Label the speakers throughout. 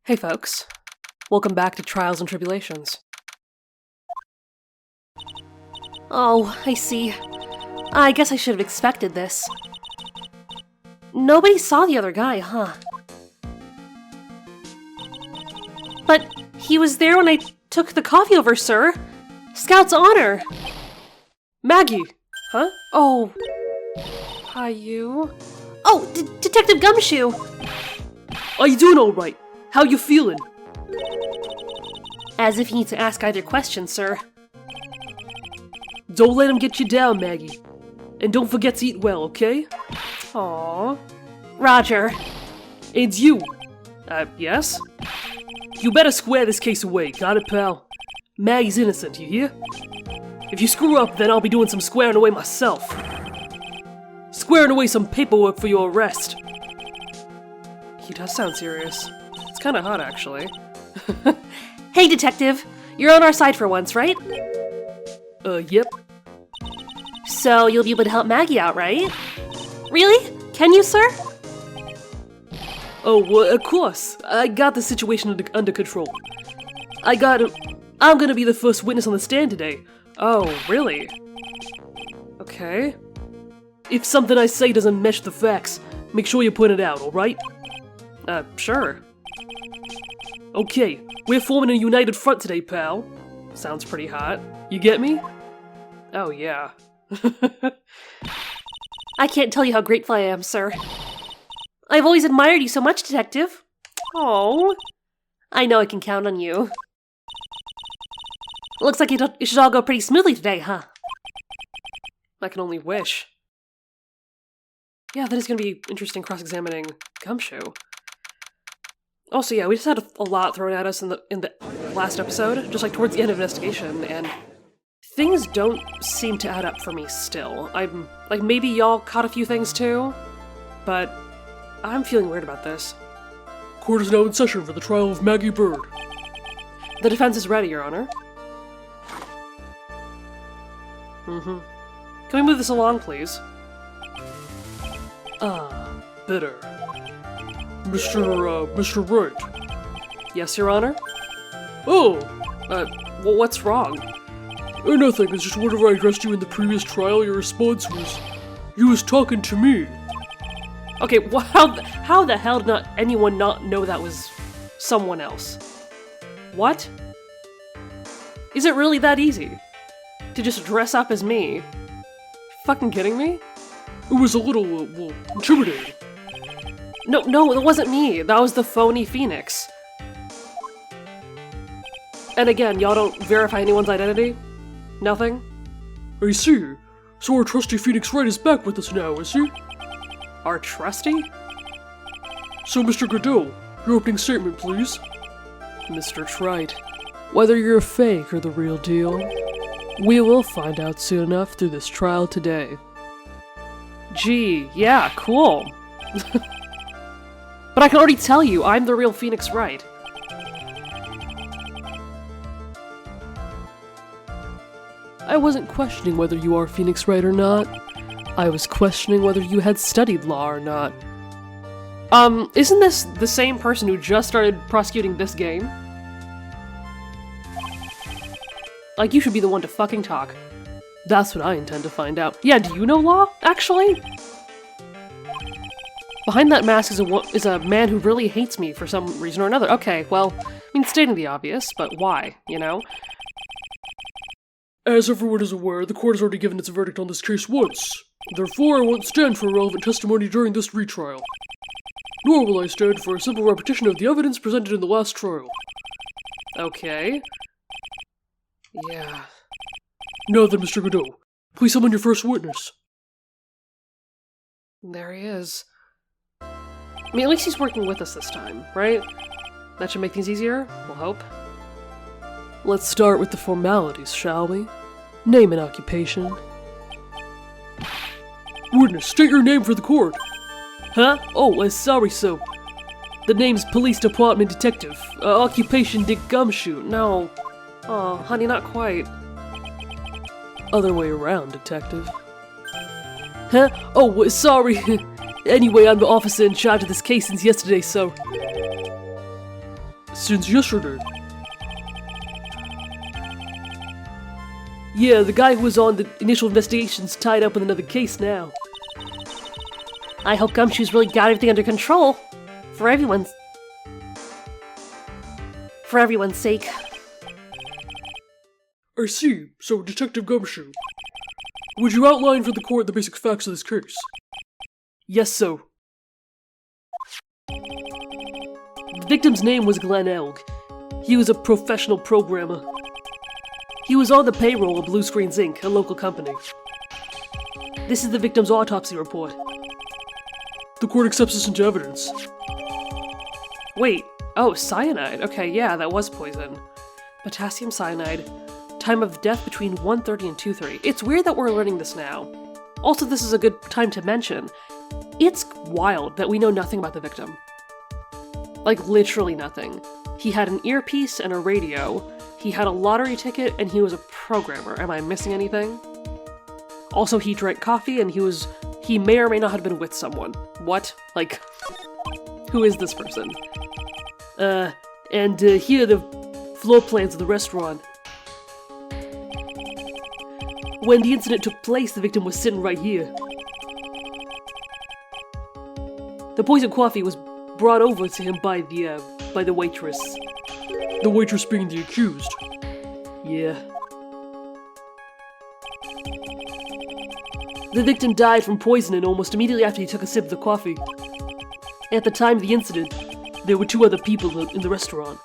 Speaker 1: Hey folks, welcome back to Trials and Tribulations.
Speaker 2: Oh, I see. I guess I should have expected this. Nobody saw the other guy, huh? But he was there when I took the coffee over, sir. Scout's honor.
Speaker 1: Maggie! Huh?
Speaker 2: Oh.
Speaker 1: Hi, you?
Speaker 2: Oh, Detective Gumshoe!
Speaker 1: Are you doing alright? How you feeling?
Speaker 2: As if you need to ask either question, sir.
Speaker 1: Don't let him get you down, Maggie. And don't forget to eat well, okay?
Speaker 2: Aww. Roger.
Speaker 1: And you! Yes? You better square this case away, got it, pal? Maggie's innocent, you hear? If you screw up, then I'll be doing some squaring away myself. Squaring away some paperwork for your arrest. He does sound serious. It's kinda hot, actually.
Speaker 2: Hey, Detective! You're on our side for once, right?
Speaker 1: Yep.
Speaker 2: So you'll be able to help Maggie out, right? Really? Can you, sir?
Speaker 1: Oh, of course. I got the situation under control. I'm gonna be the first witness on the stand today. Oh, really? Okay. If something I say doesn't match the facts, make sure you point it out, alright? Sure. Okay, we're forming a united front today, pal. Sounds pretty hot. You get me? Oh, yeah.
Speaker 2: I can't tell you how grateful I am, sir. I've always admired you so much, Detective. Oh, I know I can count on you. Looks like it should all go pretty smoothly today, huh?
Speaker 1: I can only wish. Yeah, that is gonna be interesting cross-examining Gumshoe. Also, yeah, we just had a lot thrown at us in the last episode, just like towards the end of investigation, and things don't seem to add up for me still. I'm like, maybe y'all caught a few things too, but I'm feeling weird about this. Court is now in session for the trial of Maggie Bird. The defense is ready, Your Honor. Can we move this along, please? Bitter. Mr. Wright. Yes, Your Honor? Oh! Well, what's wrong? Nothing, it's just whenever I addressed you in the previous trial, your response was, you was talking to me. Okay, well, how the hell did anyone not know that was someone else? What? Is it really that easy? To just dress up as me? Fucking kidding me? It was a little, intimidating. No, it wasn't me. That was the phony Phoenix. And again, y'all don't verify anyone's identity? Nothing? I see. So our trusty Phoenix Wright is back with us now, is he? Our trusty? So, Mr. Godot, your opening statement, please. Mr. Wright, whether you're a fake or the real deal, we will find out soon enough through this trial today. Gee, yeah, cool. But I can already tell you, I'm the real Phoenix Wright. I wasn't questioning whether you are Phoenix Wright or not. I was questioning whether you had studied law or not. Isn't this the same person who just started prosecuting this game? Like, you should be the one to fucking talk. That's what I intend to find out. Yeah, do you know law, actually? Behind that mask is a man who really hates me for some reason or another. Okay, well, I mean, stating the obvious, but why, you know? As everyone is aware, the court has already given its verdict on this case once. Therefore, I won't stand for irrelevant testimony during this retrial. Nor will I stand for a simple repetition of the evidence presented in the last trial. Okay. Yeah. Now then, Mr. Godot, please summon your first witness. There he is. I mean, at least he's working with us this time, right? That should make things easier, we'll hope. Let's start with the formalities, shall we? Name and occupation. Witness, state your name for the court. Huh? Oh, sorry, so. The name's Police Department Detective. Occupation Dick Gumshoe. No. Oh, honey, not quite. Other way around, Detective. Huh? Oh, sorry. Anyway, I'm the officer in charge of this case since yesterday, so... Since yesterday. Yeah, the guy who was on the initial investigation's tied up in another case now.
Speaker 2: I hope Gumshoe's really got everything under control. For everyone's sake.
Speaker 1: I see. So, Detective Gumshoe, would you outline for the court the basic facts of this case? Yes, sir. The victim's name was Glenn Elg. He was a professional programmer. He was on the payroll of Blue Screens Inc., a local company. This is the victim's autopsy report. The court accepts this into evidence.
Speaker 2: Wait, oh, cyanide. Okay, yeah, that was poison. Potassium cyanide. Time of death between 1:30 and 2:30. It's weird that we're learning this now. Also, this is a good time to mention. It's wild that we know nothing about the victim. Like, literally nothing. He had an earpiece and a radio. He had a lottery ticket, and he was a programmer. Am I missing anything? Also, he drank coffee, and he may or may not have been with someone. What? Like, who is this person?
Speaker 1: And here are the floor plans of the restaurant. When the incident took place, the victim was sitting right here. The poisoned coffee was brought over to him by the waitress. The waitress being the accused. Yeah. The victim died from poisoning almost immediately after he took a sip of the coffee. At the time of the incident, there were 2 other people in the restaurant.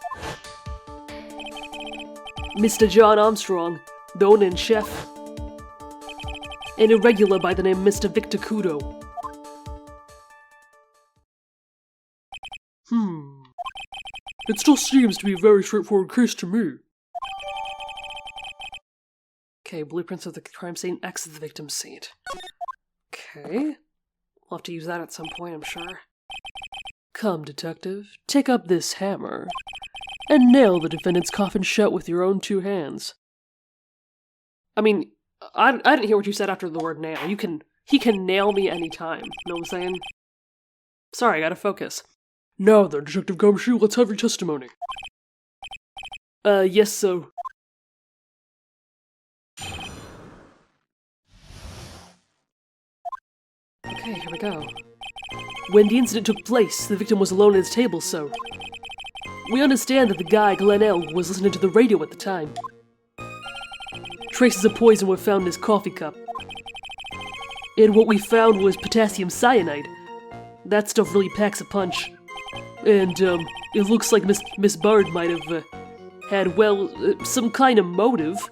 Speaker 1: Mr. John Armstrong, the owner and chef, and a regular by the name Mr. Victor Kudo. It still seems to be a very straightforward case to me.
Speaker 2: Okay, blueprints of the crime scene, X is the victim's scene. Okay. We'll have to use that at some point, I'm sure.
Speaker 1: Come, detective, take up this hammer and nail the defendant's coffin shut with your own 2 hands.
Speaker 2: I mean, I didn't hear what you said after the word nail. He can nail me anytime. Know what I'm saying? Sorry, I gotta focus.
Speaker 1: Now then, Detective Gumshoe, let's have your testimony. Yes, sir.
Speaker 2: Okay, here we go.
Speaker 1: When the incident took place, the victim was alone at his table, sir. We understand that the guy, Glenn Elg, was listening to the radio at the time. Traces of poison were found in his coffee cup. And what we found was potassium cyanide. That stuff really packs a punch. And, it looks like Miss Bard might have, had, well, some kind of motive.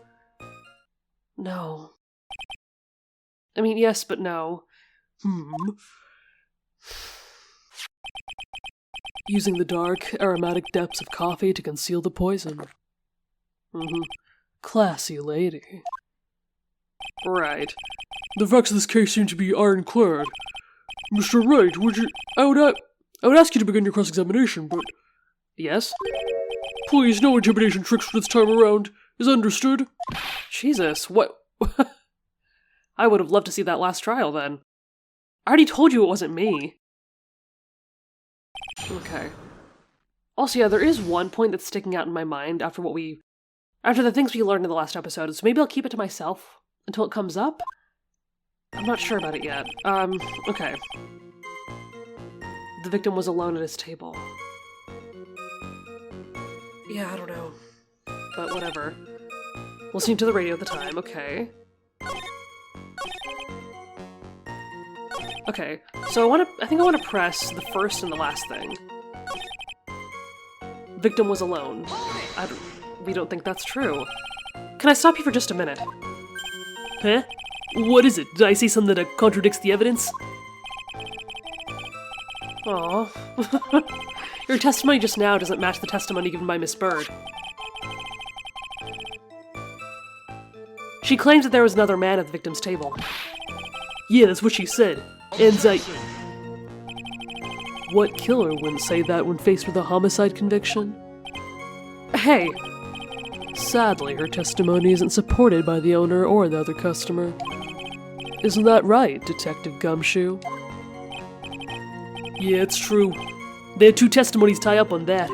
Speaker 2: No. I mean, yes, but no.
Speaker 1: Using the dark, aromatic depths of coffee to conceal the poison. Classy lady.
Speaker 2: Right.
Speaker 1: The facts of this case seem to be ironclad. Mr. Wright, I would ask you to begin your cross-examination, but...
Speaker 2: Yes?
Speaker 1: Please, no intimidation tricks for this time around. Is understood?
Speaker 2: Jesus, what... I would have loved to see that last trial, then. I already told you it wasn't me. Okay. Also, yeah, there is one point that's sticking out in my mind after the things we learned in the last episode, so maybe I'll keep it to myself until it comes up? I'm not sure about it yet. Okay. The victim was alone at his table. Yeah, I don't know. But whatever. Listening to the radio at the time, okay. Okay, so I think I want to press the first and the last thing. Victim was alone. We don't think that's true. Can I stop you for just a minute?
Speaker 1: Huh? What is it? Did I say something that contradicts the evidence?
Speaker 2: Aw. Your testimony just now doesn't match the testimony given by Miss Bird. She claims that there was another man at the victim's table.
Speaker 1: Yeah, that's what she said. And what killer wouldn't say that when faced with a homicide conviction?
Speaker 2: Hey!
Speaker 1: Sadly, her testimony isn't supported by the owner or the other customer. Isn't that right, Detective Gumshoe? Yeah, it's true. They had 2 testimonies tie up on that.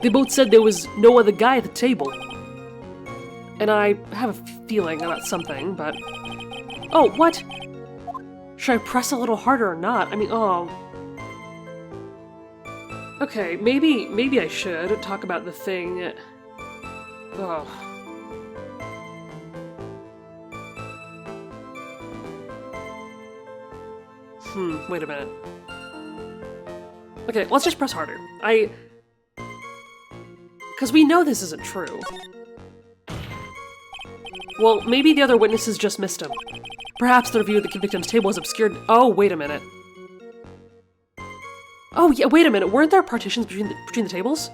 Speaker 2: They both said there was no other guy at the table. And I have a feeling about something, but... Oh, what? Should I press a little harder or not? I mean, oh... Okay, maybe I should talk about the thing... Oh... Wait a minute. Okay, let's just press harder. Because we know this isn't true. Well, maybe the other witnesses just missed him. Perhaps their view of the victim's table is obscured. Oh, wait a minute. Oh, yeah, wait a minute. Weren't there partitions between the tables?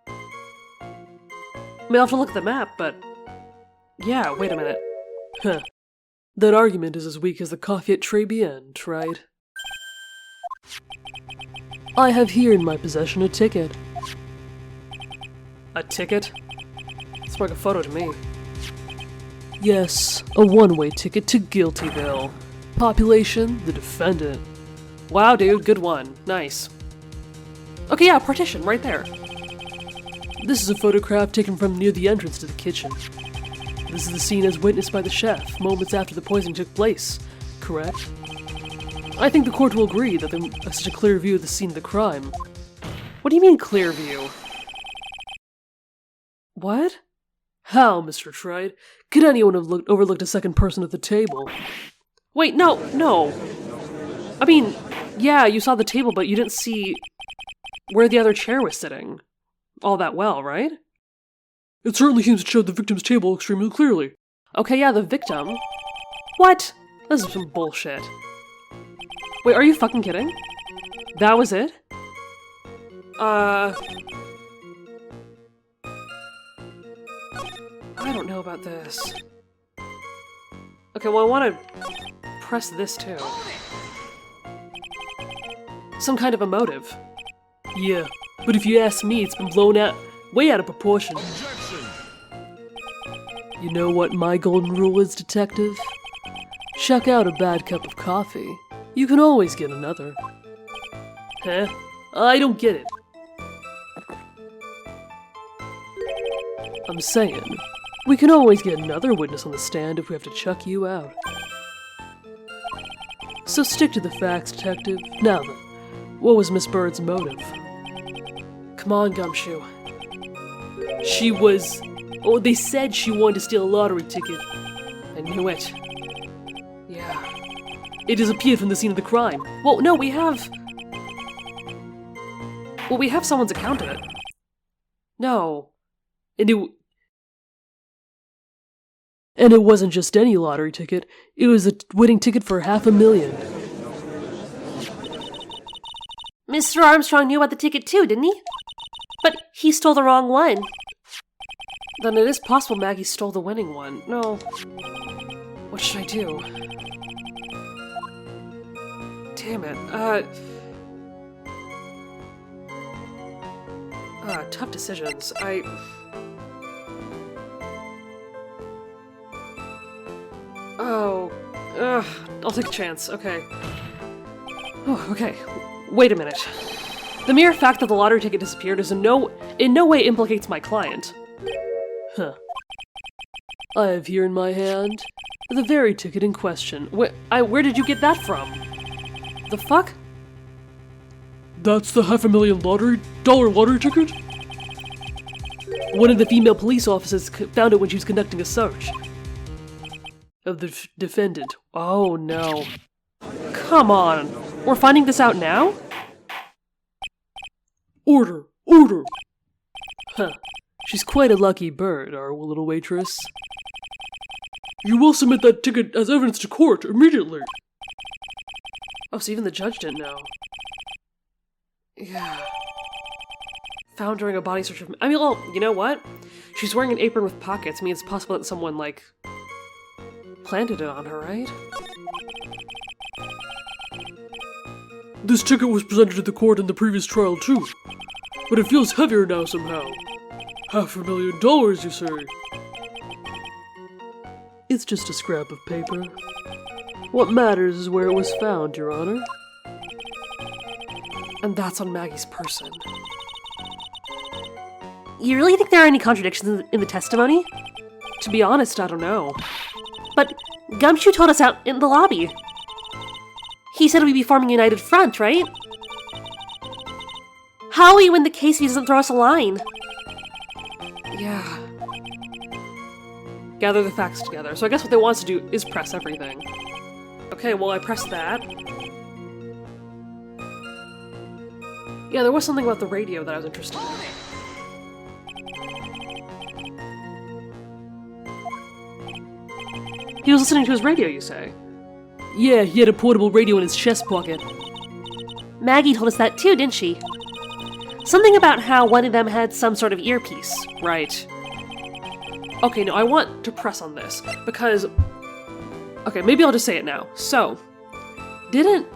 Speaker 2: I mean, I'll have to look at the map, but... Yeah, wait a minute.
Speaker 1: Huh. That argument is as weak as the coffee at Très Bien, right? I have here in my possession a ticket.
Speaker 2: A ticket? It's like a photo to me.
Speaker 1: Yes, a one-way ticket to Guiltyville. Population, the defendant.
Speaker 2: Wow, dude, good one. Nice. Okay, yeah, partition, right there.
Speaker 1: This is a photograph taken from near the entrance to the kitchen. This is the scene as witnessed by the chef, moments after the poisoning took place, correct? I think the court will agree that there is such a clear view of the scene of the crime.
Speaker 2: What do you mean, clear view? What?
Speaker 1: How, Mr. Wright? Could anyone have overlooked a second person at the table?
Speaker 2: Wait, no. I mean, yeah, you saw the table, but you didn't see where the other chair was sitting all that well, right?
Speaker 1: It certainly seems to show the victim's table extremely clearly.
Speaker 2: Okay, yeah, the victim. What? This is some bullshit. Wait, are you fucking kidding? That was it? I don't know about this. Okay, well, I want to press this too. Some kind of a motive.
Speaker 1: Yeah, but if you ask me, it's been blown out way out of proportion.
Speaker 3: Objection.
Speaker 1: You know what my golden rule is, detective? Chuck out a bad cup of coffee. You can always get another. Huh? I don't get it. I'm saying, we can always get another witness on the stand if we have to chuck you out. So stick to the facts, detective. Now then, what was Miss Bird's motive?
Speaker 2: Come on, Gumshoe.
Speaker 1: She was... Oh, they said she wanted to steal a lottery ticket.
Speaker 2: I knew it. Yeah.
Speaker 1: It disappeared from the scene of the crime.
Speaker 2: Well, no, we have... Well, we have someone's account of it. No.
Speaker 1: And it wasn't just any lottery ticket. It was a winning ticket for $500,000.
Speaker 2: Mr. Armstrong knew about the ticket too, didn't he? But he stole the wrong one. Then it is possible Maggie stole the winning one. No. What should I do? Damn it. Tough decisions. I'll take a chance. Okay. Oh, okay. Wait a minute. The mere fact that the lottery ticket disappeared is in no way implicates my client.
Speaker 1: Huh. I have here in my hand the very ticket in question.
Speaker 2: Where did you get that from? The fuck?
Speaker 1: That's the $500,000 lottery ticket? One of the female police officers found it when she was conducting a search of the defendant.
Speaker 2: Oh no. Come on. We're finding this out now?
Speaker 1: Order! Order! Huh. She's quite a lucky bird, our little waitress. You will submit that ticket as evidence to court immediately.
Speaker 2: Oh, so even the judge didn't know. Yeah. Found during a body search of... I mean, well, you know what? She's wearing an apron with pockets. I mean, it's possible that someone, like, planted it on her, right?
Speaker 1: This ticket was presented to the court in the previous trial, too. But it feels heavier now somehow. $500,000, you say? It's just a scrap of paper. What matters is where it was found, Your Honor.
Speaker 2: And that's on Maggie's person. You really think there are any contradictions in the testimony?
Speaker 1: To be honest, I don't know.
Speaker 2: But Gumshoe told us out in the lobby. He said we'd be forming a united front, right? How will we win the case if he doesn't throw us a line?
Speaker 1: Yeah. Gather the facts together. So I guess what they want us to do is press everything. Okay, well I pressed that. Yeah, there was something about the radio that I was interested in. He was listening to his radio, you say? Yeah, he had a portable radio in his chest pocket.
Speaker 2: Maggie told us that too, didn't she? Something about how one of them had some sort of earpiece.
Speaker 1: Right. Okay, no, I want to press on this, because... Okay, maybe I'll just say it now. So, didn't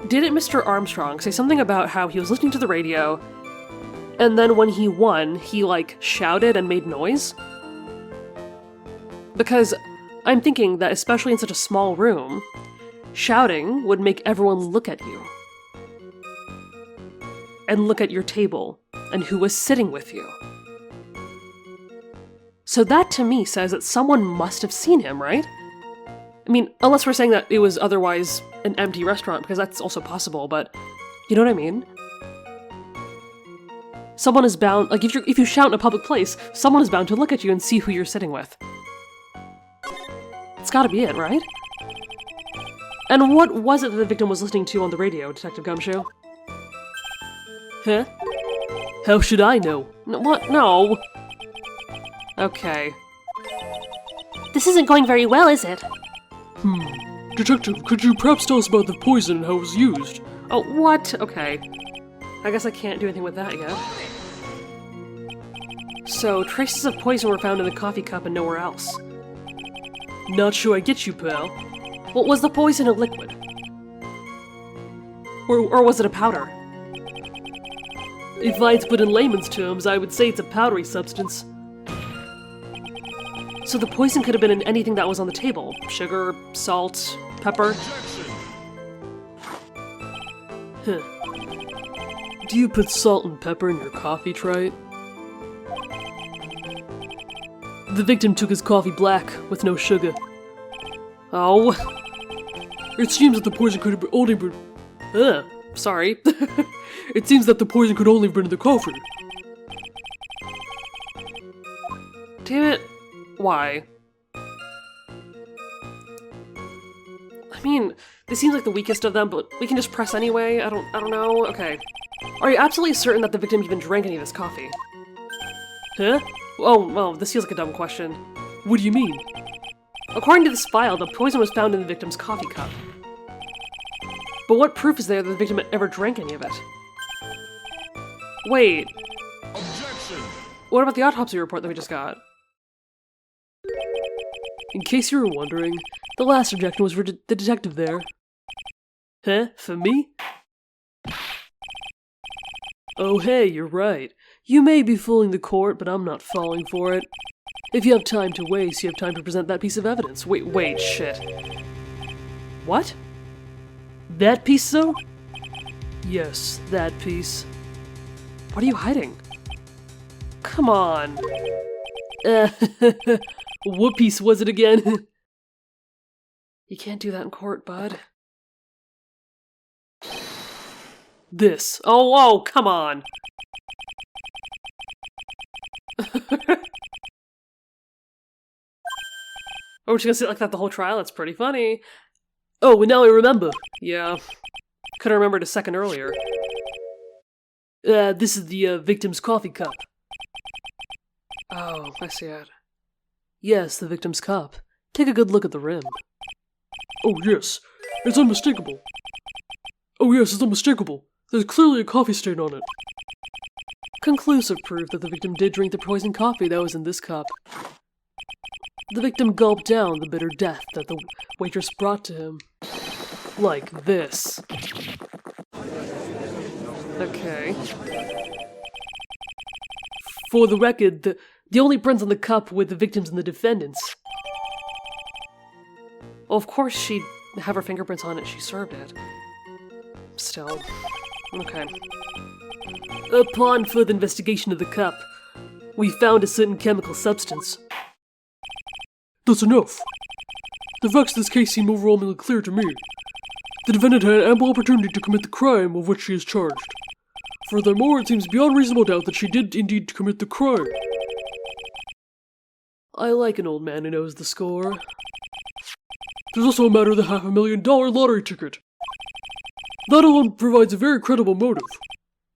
Speaker 1: Mr. Armstrong say something about how he was listening to the radio, and then when he won, he, like, shouted and made noise? Because I'm thinking that especially in such a small room, shouting would make everyone look at you. And look at your table, and who was sitting with you. So that to me says that someone must have seen him, right? I mean, unless we're saying that it was otherwise an empty restaurant, because that's also possible, but you know what I mean? Someone is bound, like if you shout in a public place, someone is bound to look at you and see who you're sitting with. It's gotta be it, right? And what was it that the victim was listening to on the radio, Detective Gumshoe? Huh? How should I know? What? No. Okay.
Speaker 2: This isn't going very well, is it?
Speaker 1: Detective, could you perhaps tell us about the poison and how it was used? Oh, what? Okay. I guess I can't do anything with that yet. So, traces of poison were found in the coffee cup and nowhere else. Not sure I get you, pal. Well, was the poison a liquid? Or was it a powder? If I had to put in layman's terms, I would say it's a powdery substance. So the poison could have been in anything that was on the table. Sugar, salt, pepper. Huh. Do you put salt and pepper in your coffee, Wright? The victim took his coffee black, with no sugar. Oh. It seems that the poison could have only been... sorry. It seems that the poison could only have been in the coffee. Damn it. Why? I mean, this seems like the weakest of them, but we can just press anyway. I don't know. Okay. Are you absolutely certain that the victim even drank any of this coffee? Huh? Oh, well, this feels like a dumb question. What do you mean? According to this file, the poison was found in the victim's coffee cup. But what proof is there that the victim ever drank any of it? Wait. Objection! What about the autopsy report that we just got? In case you were wondering, the last objection was for the detective there. Huh? For me? Oh hey, you're right. You may be fooling the court, but I'm not falling for it. If you have time to waste, you have time to present that piece of evidence. Wait, shit. What? That piece, though? Yes, that piece. What are you hiding? Come on. What piece was it again? You can't do that in court, bud. This. Oh, come on. Oh, we're just gonna sit like that the whole trial? That's pretty funny. Oh, and now I remember. Yeah. Couldn't remember it a second earlier. This is the victim's coffee cup. Oh, I see it. Yes, the victim's cup. Take a good look at the rim. Oh, yes. It's unmistakable. Oh, yes, it's unmistakable. There's clearly a coffee stain on it. Conclusive proof that the victim did drink the poisoned coffee that was in this cup. The victim gulped down the bitter death that the waitress brought to him. Like this. Okay. For the record, the only prints on the cup were the victims and the defendants. Well, of course she'd have her fingerprints on it. She served it. Still. Okay. Upon further investigation of the cup,
Speaker 2: We found a certain chemical substance.
Speaker 1: That's enough. The facts of this case seem overwhelmingly clear to me. The defendant had ample opportunity to commit the crime of which she is charged. Furthermore, it seems beyond reasonable doubt that she did indeed commit the crime.
Speaker 2: I like an old man who knows the score.
Speaker 1: There's also a matter of the $500,000 lottery ticket. That alone provides a very credible motive.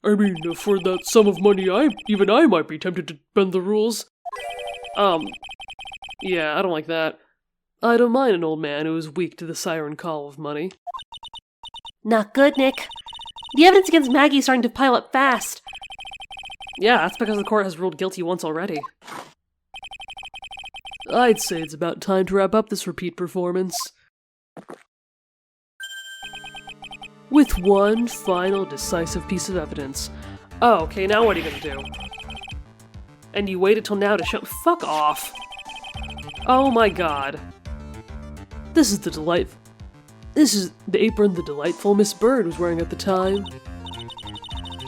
Speaker 1: I mean, for that sum of money, even I might be tempted to bend the rules.
Speaker 2: Yeah, I don't like that. I don't mind an old man who is weak to the siren call of money.
Speaker 3: Not good, Nick. The evidence against Maggie is starting to pile up fast.
Speaker 2: Yeah, that's because the court has ruled guilty once already.
Speaker 1: I'd say it's about time to wrap up this repeat performance. With one final decisive piece of evidence.
Speaker 2: Oh, okay, now what are you gonna do? And you waited till now to show- Fuck off! Oh my god.
Speaker 1: This is the apron the delightful Miss Bird was wearing at the time.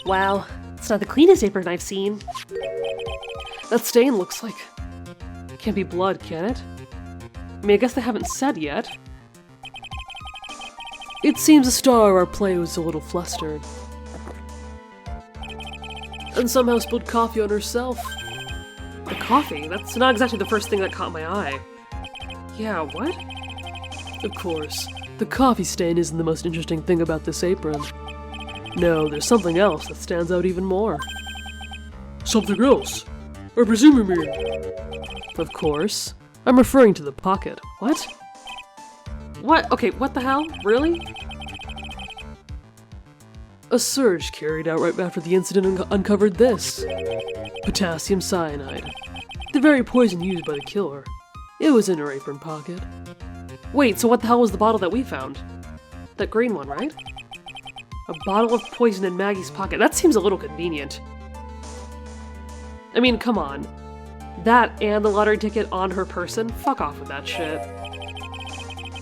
Speaker 3: Wow, it's not the cleanest apron I've seen.
Speaker 2: That stain looks like... Can't be blood, can it? I mean, I guess they haven't said yet.
Speaker 1: It seems the star of our play was a little flustered. And somehow spilled coffee on herself.
Speaker 2: The coffee? That's not exactly the first thing that caught my eye. Yeah, what?
Speaker 1: Of course, the coffee stain isn't the most interesting thing about this apron. No, there's something else that stands out even more. Something else? I presume you mean... Of course. I'm referring to the pocket.
Speaker 2: What? What? Okay, what the hell? Really?
Speaker 1: A search carried out right after the incident uncovered this. Potassium cyanide. The very poison used by the killer. It was in her apron pocket.
Speaker 2: Wait, so what the hell was the bottle that we found? That green one, right? A bottle of poison in Maggie's pocket. That seems a little convenient. I mean, come on. That and the lottery ticket on her person? Fuck off with that shit.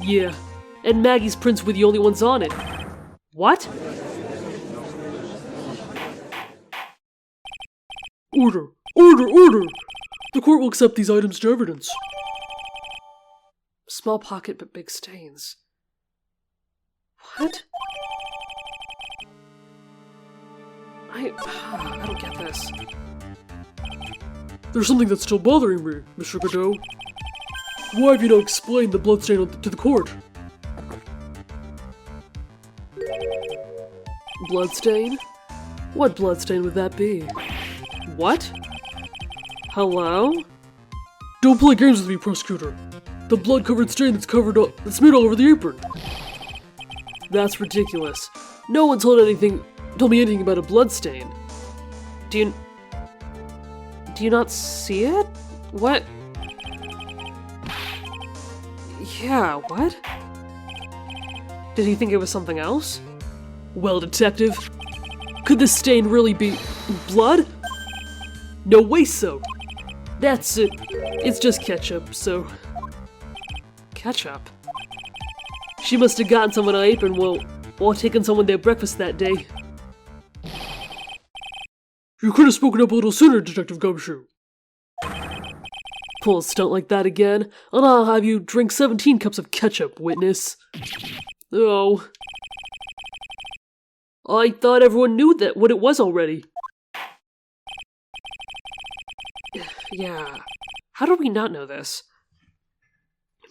Speaker 1: Yeah, and Maggie's prints were the only ones on it.
Speaker 2: What?
Speaker 1: Order! Order! Order! The court will accept these items to evidence.
Speaker 2: Small pocket but big stains. What? I don't get this.
Speaker 1: There's something that's still bothering me, Mr. Godot. Why have you not explained the bloodstain to the court?
Speaker 2: Bloodstain?
Speaker 1: What bloodstain would that be?
Speaker 2: What? Hello?
Speaker 1: Don't play games with me, prosecutor. The blood-covered stain that's made all over the apron.
Speaker 2: That's ridiculous. No one told me anything about a bloodstain. Do you not see it? What? Yeah, what? Did he think it was something else?
Speaker 1: Well, detective, could this stain really be blood? No way so. That's it. It's just ketchup, so...
Speaker 2: Ketchup?
Speaker 1: She must have gotten some on her apron while taking someone their breakfast that day. You could have spoken up a little sooner, Detective Gumshoe. Pull a stunt like that again, and I'll have you drink 17 cups of ketchup, witness. Oh. I thought everyone knew what it was already.
Speaker 2: Yeah. How did we not know this?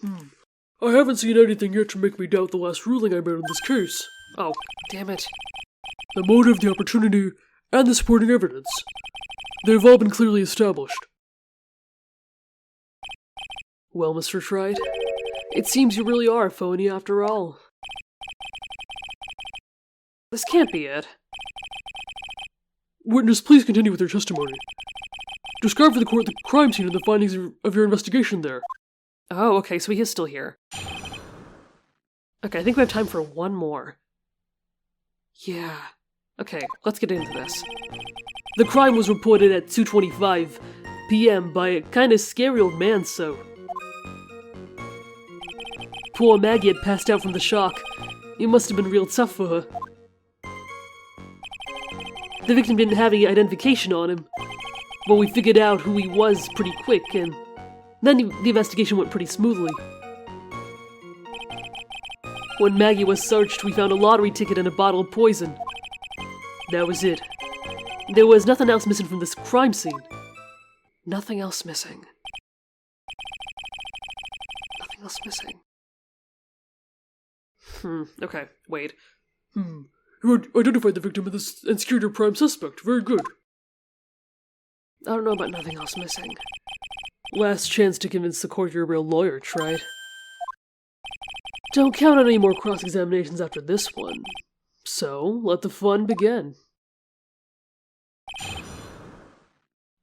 Speaker 1: I haven't seen anything yet to make me doubt the last ruling I made in this case.
Speaker 2: Oh, damn it.
Speaker 1: The motive, the opportunity, and the supporting evidence. They've all been clearly established. Well, Mr. Wright, it seems you really are a phony after all.
Speaker 2: This can't be it.
Speaker 1: Witness, please continue with your testimony. Describe for the court the crime scene and the findings of your investigation there.
Speaker 2: Oh, okay, so he is still here. Okay, I think we have time for one more. Yeah. Okay, let's get into this.
Speaker 1: The crime was reported at 2:25 p.m. by a kinda scary old man, so... Poor Maggie had passed out from the shock. It must have been real tough for her. The victim didn't have any identification on him. Well, we figured out who he was pretty quick, and then the investigation went pretty smoothly. When Maggie was searched, we found a lottery ticket and a bottle of poison. That was it. There was nothing else missing from this crime scene.
Speaker 2: Nothing else missing. Nothing else missing. Okay, wait.
Speaker 1: You identified the victim and secured your prime suspect. Very good.
Speaker 2: I don't know about nothing else missing.
Speaker 1: Last chance to convince the court you're a real lawyer, tried. Don't count on any more cross-examinations after this one. So, let the fun begin.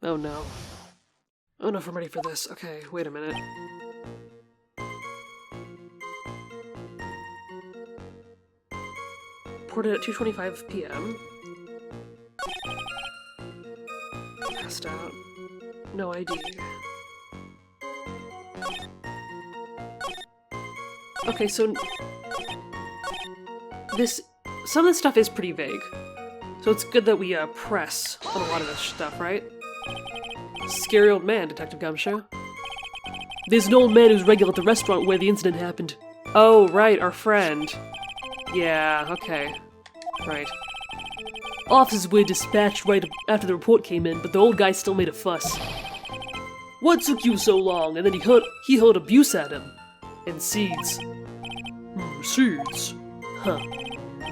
Speaker 2: Oh no. Oh no, if I'm ready for this. Okay, wait a minute. Reported at 2:25 p.m. Passed out. No ID. Okay, so some of this stuff is pretty vague. So it's good that we press on a lot of this stuff, right? Scary old man, Detective Gumshoe.
Speaker 1: There's an old man who's regular at the restaurant where the incident happened.
Speaker 2: Oh, right, our friend. Yeah, okay. Right.
Speaker 1: Officers were dispatched right after the report came in, but the old guy still made a fuss. What took you so long? And then he hurled abuse at him. And seeds. Seeds? Huh.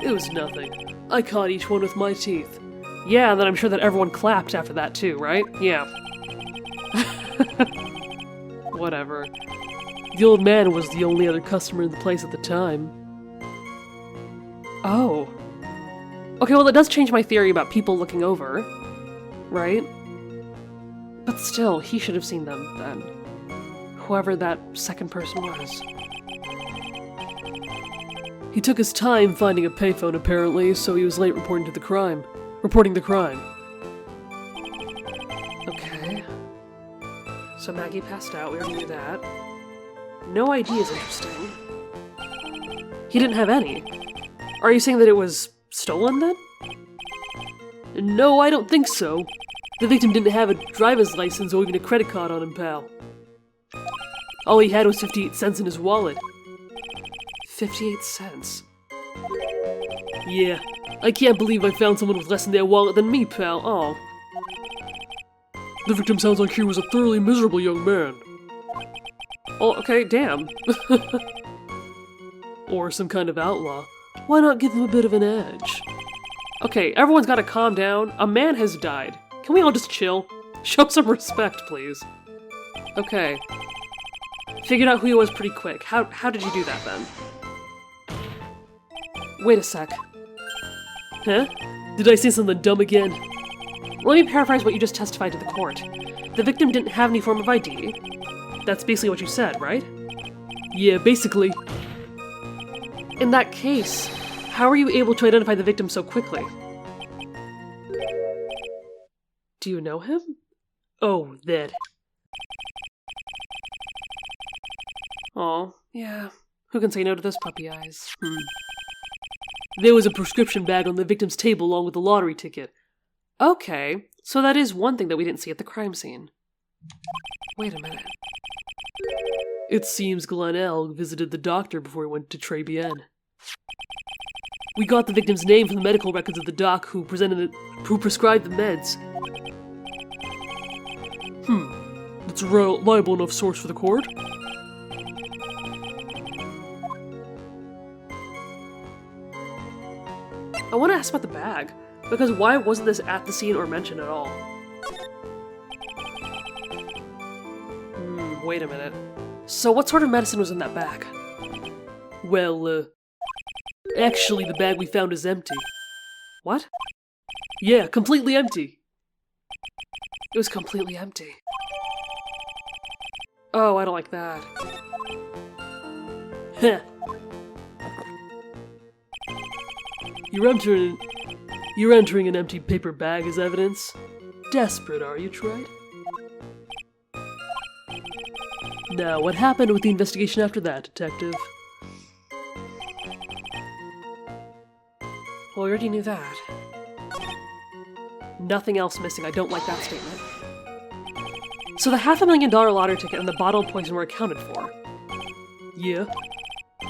Speaker 1: It was nothing. I caught each one with my teeth.
Speaker 2: Yeah, and then I'm sure that everyone clapped after that too, right? Yeah. Whatever.
Speaker 1: The old man was the only other customer in the place at the time.
Speaker 2: Oh. Okay, well, it does change my theory about people looking over, right? But still, he should have seen them then. Whoever that second person was.
Speaker 1: He took his time finding a payphone, apparently, so he was late reporting the crime.
Speaker 2: Okay. So Maggie passed out, we already knew that. No ID is interesting. He didn't have any. Are you saying that it was stolen then?
Speaker 1: No, I don't think so. The victim didn't have a driver's license or even a credit card on him, pal. All he had was 58 cents in his wallet.
Speaker 2: 58 cents?
Speaker 1: Yeah, I can't believe I found someone with less in their wallet than me, pal. Oh. The victim sounds like he was a thoroughly miserable young man.
Speaker 2: Oh, okay, damn.
Speaker 1: Or some kind of outlaw. Why not give him a bit of an edge?
Speaker 2: Okay, everyone's gotta calm down. A man has died. Can we all just chill? Show some respect, please. Okay. Figured out who he was pretty quick. How did you do that, then? Wait a sec.
Speaker 1: Huh? Did I say something dumb again?
Speaker 2: Let me paraphrase what you just testified to the court. The victim didn't have any form of ID. That's basically what you said, right?
Speaker 1: Yeah, basically.
Speaker 2: In that case, how were you able to identify the victim so quickly? Do you know him?
Speaker 1: Oh, that.
Speaker 2: Aw, yeah. Who can say no to those puppy eyes?
Speaker 1: There was a prescription bag on the victim's table along with the lottery ticket.
Speaker 2: Okay, so that is one thing that we didn't see at the crime scene. Wait a minute.
Speaker 1: It seems Glenn visited the doctor before he went to Trebienne. We got the victim's name from the medical records of the doc who prescribed the meds. That's a reliable enough source for the court.
Speaker 2: I want to ask about the bag, because why wasn't this at the scene or mentioned at all? Wait a minute. So what sort of medicine was in that bag?
Speaker 1: Well, actually the bag we found is empty.
Speaker 2: What?
Speaker 1: Yeah, completely empty.
Speaker 2: It was completely empty. Oh, I don't like that.
Speaker 1: Heh. You're entering an empty paper bag as evidence. Desperate, are you, Wright? Now, what happened with the investigation after that, Detective?
Speaker 2: Well, we already knew that. Nothing else missing. I don't like that statement. So the $500,000 lottery ticket and the bottle of poison were accounted for.
Speaker 1: Yeah.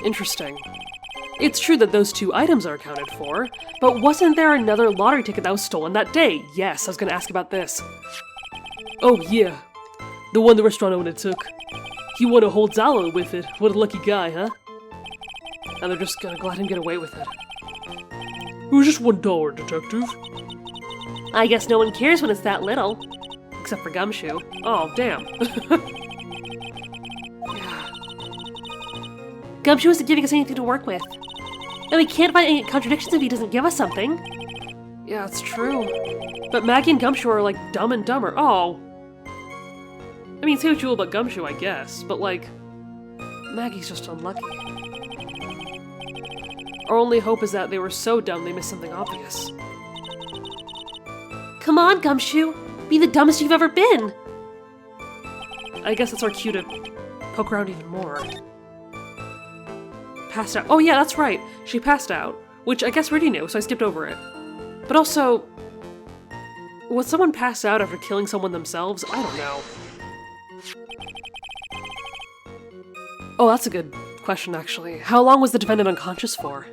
Speaker 2: Interesting. It's true that those two items are accounted for, but wasn't there another lottery ticket that was stolen that day? Yes, I was gonna ask about this.
Speaker 1: Oh, yeah. The one the restaurant owner took. He won a whole dollar with it. What a lucky guy, huh?
Speaker 2: And they're just gonna let him get away with it.
Speaker 1: It was just $1, detective.
Speaker 3: I guess no one cares when it's that little.
Speaker 2: Except for Gumshoe. Oh, damn.
Speaker 3: Gumshoe isn't giving us anything to work with. And we can't find any contradictions if he doesn't give us something.
Speaker 2: Yeah, it's true. But Maggie and Gumshoe are like Dumb and Dumber. Oh. I mean, say what you will about Gumshoe, I guess, but like, Maggie's just unlucky. Our only hope is that they were so dumb they missed something obvious.
Speaker 3: Come on, Gumshoe. Be the dumbest you've ever been.
Speaker 2: I guess that's our cue to poke around even more. Passed out. Oh yeah, that's right. She passed out, which I guess we already knew, so I skipped over it. But also, would someone pass out after killing someone themselves? I don't know. Oh, that's a good question, actually. How long was the defendant unconscious for?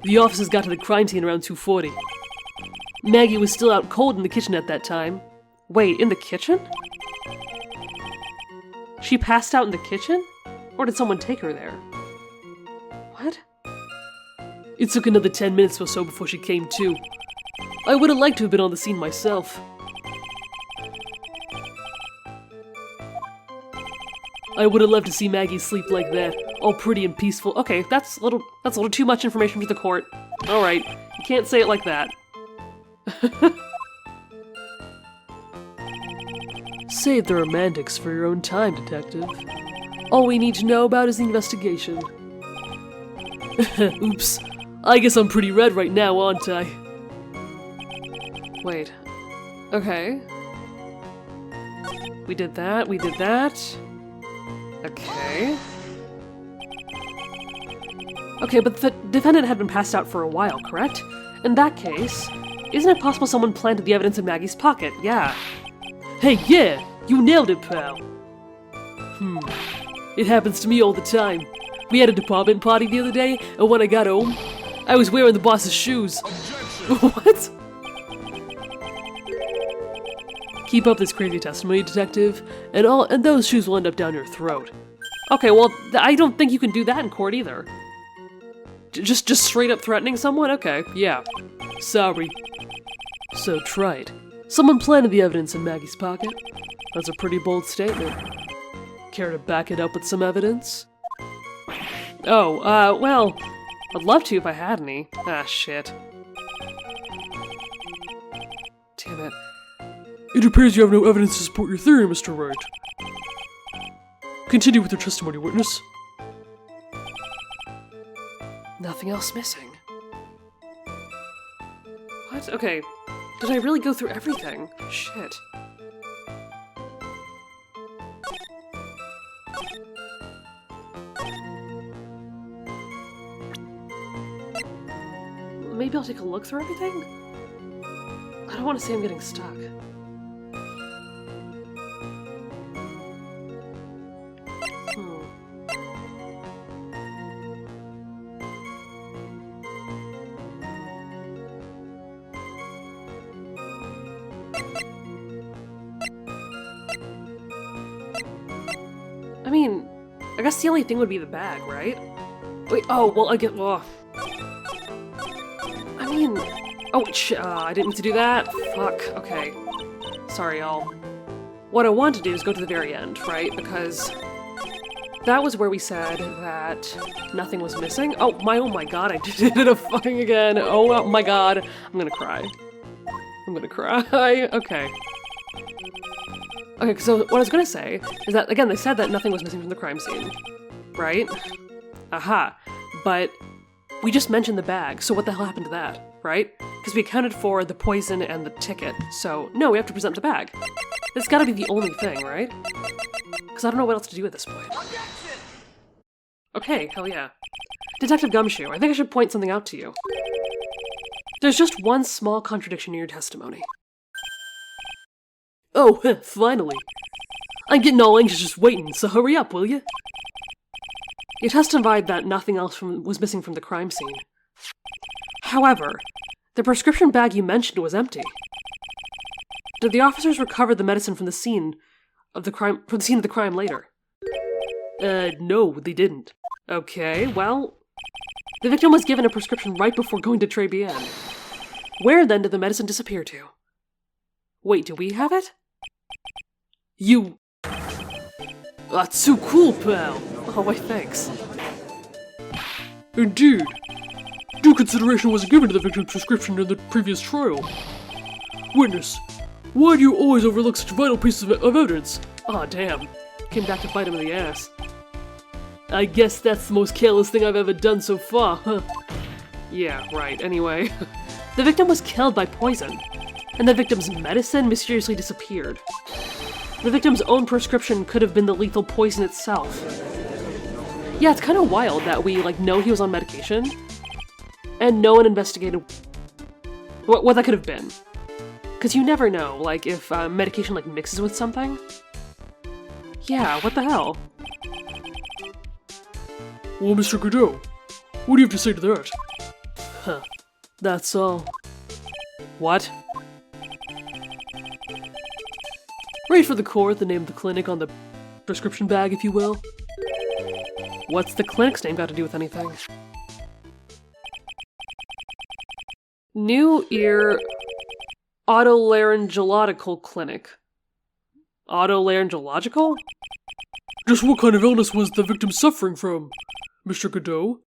Speaker 1: The officers got to the crime scene around 2:40. Maggie was still out cold in the kitchen at that time.
Speaker 2: Wait, in the kitchen? She passed out in the kitchen? Or did someone take her there? What?
Speaker 1: It took another 10 minutes or so before she came to. I would have liked to have been on the scene myself. I would have loved to see Maggie sleep like that, all pretty and peaceful.
Speaker 2: Okay, that's a little too much information for the court. Alright, you can't say it like that.
Speaker 1: Save the romantics for your own time, detective. All we need to know about is the investigation. Oops. I guess I'm pretty red right now, aren't I?
Speaker 2: Wait. Okay. We did that, we did that. Okay. Okay, but the defendant had been passed out for a while, correct? In that case, isn't it possible someone planted the evidence in Maggie's pocket? Yeah.
Speaker 1: Hey, yeah! You nailed it, pal! It happens to me all the time. We had a department party the other day, and when I got home, I was wearing the boss's shoes.
Speaker 2: What?
Speaker 1: Keep up this crazy testimony, detective, and those shoes will end up down your throat.
Speaker 2: Okay, well, I don't think you can do that in court either. Just straight up threatening someone? Okay, yeah.
Speaker 1: Sorry. So, tried. Someone planted the evidence in Maggie's pocket. That's a pretty bold statement. Care to back it up with some evidence?
Speaker 2: Oh, well, I'd love to if I had any. Ah, shit. Damn it.
Speaker 1: It appears you have no evidence to support your theory, Mr. Wright. Continue with your testimony, witness.
Speaker 2: Nothing else missing. What? Okay. Did I really go through everything? Shit. Maybe I'll take a look through everything? I don't want to say I'm getting stuck. I mean, I guess the only thing would be the bag, right? Wait, oh, well, I get, well... I mean... Oh, shit, I didn't mean to do that. Fuck, okay. Sorry, y'all. What I want to do is go to the very end, right? Because that was where we said that nothing was missing. Oh my god, I did it fucking again. Oh my god. I'm gonna cry. I'm gonna cry. Okay. Okay, so what I was gonna say is that, again, they said that nothing was missing from the crime scene, right? Aha. But we just mentioned the bag, so what the hell happened to that, right? Because we accounted for the poison and the ticket, so no, we have to present the bag. That's gotta be the only thing, right? Because I don't know what else to do at this point. Okay, hell yeah. Detective Gumshoe, I think I should point something out to you. There's just one small contradiction in your testimony.
Speaker 1: Oh, finally. I'm getting all anxious just waiting, so hurry up, will you?
Speaker 2: You testified that nothing else was missing from the crime scene. However, the prescription bag you mentioned was empty. Did the officers recover the medicine from the scene of the crime later?
Speaker 1: No, they didn't.
Speaker 2: Okay, well, the victim was given a prescription right before going to Très Bien. Where then did the medicine disappear to? Wait, do we have it?
Speaker 1: You... That's so cool, pal.
Speaker 2: Oh, why thanks.
Speaker 1: Indeed. Due consideration wasn't given to the victim's prescription in the previous trial. Witness, why do you always overlook such vital pieces of evidence?
Speaker 2: Aw, damn. Came back to bite him in the ass.
Speaker 1: I guess that's the most careless thing I've ever done so far, huh?
Speaker 2: Yeah, right. Anyway, the victim was killed by poison, and the victim's medicine mysteriously disappeared. The victim's own prescription could have been the lethal poison itself. Yeah, it's kind of wild that we, know he was on medication, and no one investigated what that could have been. Because you never know, if medication, mixes with something. Yeah, what the hell?
Speaker 1: Well, Mr. Godot, what do you have to say to that?
Speaker 2: Huh. That's all. What?
Speaker 1: Read for the court the name of the clinic on the prescription bag, if you will.
Speaker 2: What's the clinic's name got to do with anything? New Ear Otolaryngological Clinic. Otolaryngological?
Speaker 1: Just what kind of illness was the victim suffering from, Mr. Godot?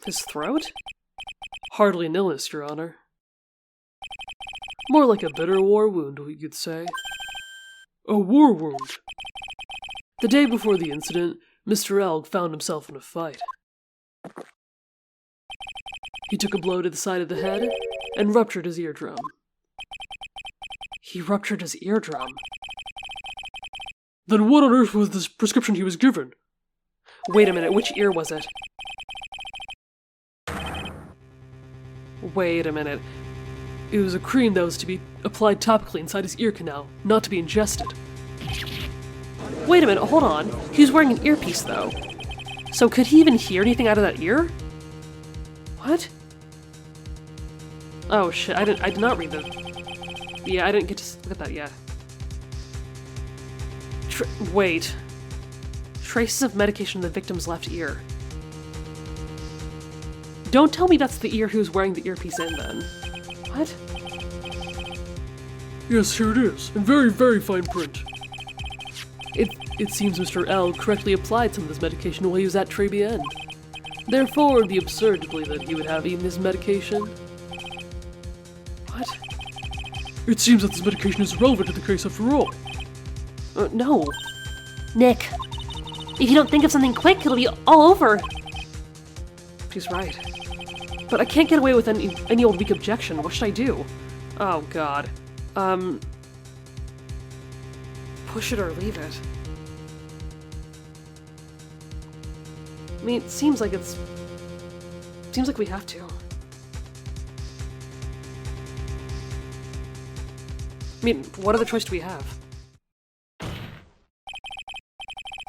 Speaker 2: His throat?
Speaker 1: Hardly an illness, Your Honor. More like a bitter war wound, you'd say. A war wound? The day before the incident, Mr. Elg found himself in a fight. He took a blow to the side of the head and ruptured his eardrum.
Speaker 2: He ruptured his eardrum?
Speaker 1: Then what on earth was this prescription he was given?
Speaker 2: Wait a minute, which ear was it? Wait a minute.
Speaker 1: It was a cream that was to be applied topically inside his ear canal, not to be ingested.
Speaker 2: Wait a minute, hold on. He was wearing an earpiece, though. So could he even hear anything out of that ear? What? Oh shit, I did not read the... Yeah, I didn't get to look at that yet. Wait. Traces of medication in the victim's left ear. Don't tell me that's the ear he was wearing the earpiece in, then. What?
Speaker 1: Yes, here it is, in very, very fine print. It seems Mr. L correctly applied some of this medication while he was at Très Bien. Therefore, it would be absurd to believe that he would have eaten this medication.
Speaker 2: What?
Speaker 1: It seems that this medication is relevant to the case after all.
Speaker 2: No.
Speaker 3: Nick, if you don't think of something quick, it'll be all over.
Speaker 2: She's right. But I can't get away with any old weak objection. What should I do? Oh, God. Push it or leave it. I mean, it seems like we have to. I mean, what other choice do we have?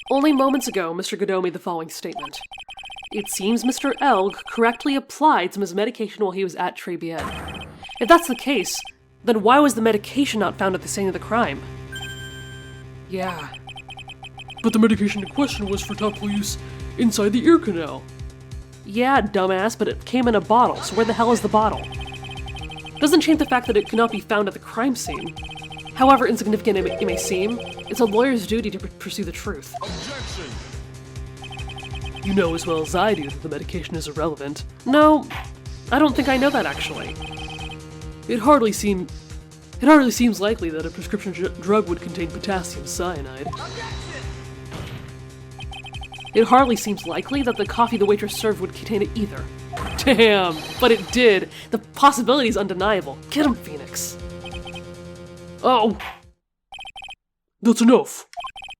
Speaker 2: Only moments ago, Mr. Godot made the following statement. It seems Mr. Elg correctly applied some of his medication while he was at Très Bien. If that's the case, then why was the medication not found at the scene of the crime? Yeah.
Speaker 1: But the medication in question was for topical use inside the ear canal.
Speaker 2: Yeah, dumbass, but it came in a bottle, so where the hell is the bottle? Doesn't change the fact that it could not be found at the crime scene. However insignificant it may seem, it's a lawyer's duty to pursue the truth.
Speaker 4: Objection!
Speaker 1: You know as well as I do that the medication is irrelevant.
Speaker 2: No, I don't think I know that, actually.
Speaker 1: It hardly seems likely that a prescription drug would contain potassium cyanide.
Speaker 2: It hardly seems likely that the coffee the waitress served would contain it either. Damn, but it did. The possibility is undeniable. Get him, Phoenix.
Speaker 1: Oh! That's enough!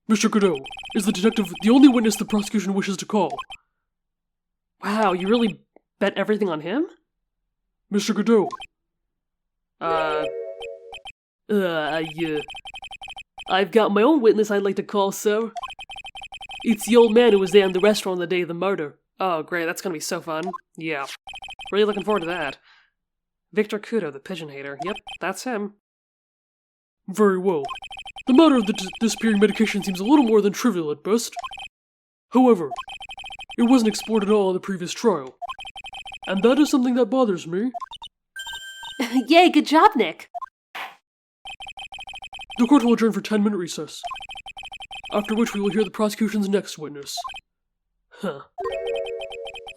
Speaker 1: Mr. Godot, is the detective the only witness the prosecution wishes to call?
Speaker 2: Wow, you really bet everything on him?
Speaker 1: Mr. Godot. I've got my own witness I'd like to call, sir. It's the old man who was there in the restaurant on the day of the murder.
Speaker 2: Oh, great, that's gonna be so fun. Yeah. Really looking forward to that. Victor Kudo, the pigeon hater. Yep, that's him.
Speaker 1: Very well. The matter of the disappearing medication seems a little more than trivial at best. However, it wasn't explored at all in the previous trial. And that is something that bothers me.
Speaker 3: Yay, good job, Nick.
Speaker 1: The court will adjourn for 10-minute recess, after which we will hear the prosecution's next witness. Huh.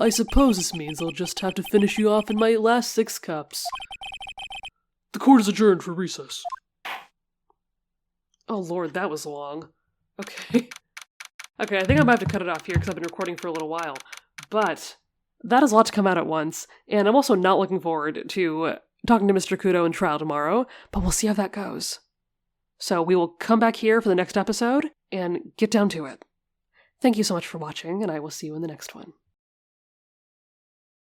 Speaker 1: I suppose this means I'll just have to finish you off in my last 6 cups. The court is adjourned for recess.
Speaker 2: Oh lord, that was long. Okay. Okay, I think I'm about to cut it off here because I've been recording for a little while. But that is a lot to come out at once, and I'm also not looking forward to talking to Mr. Kudo in trial tomorrow, but we'll see how that goes. So we will come back here for the next episode and get down to it. Thank you so much for watching, and I will see you in the next one.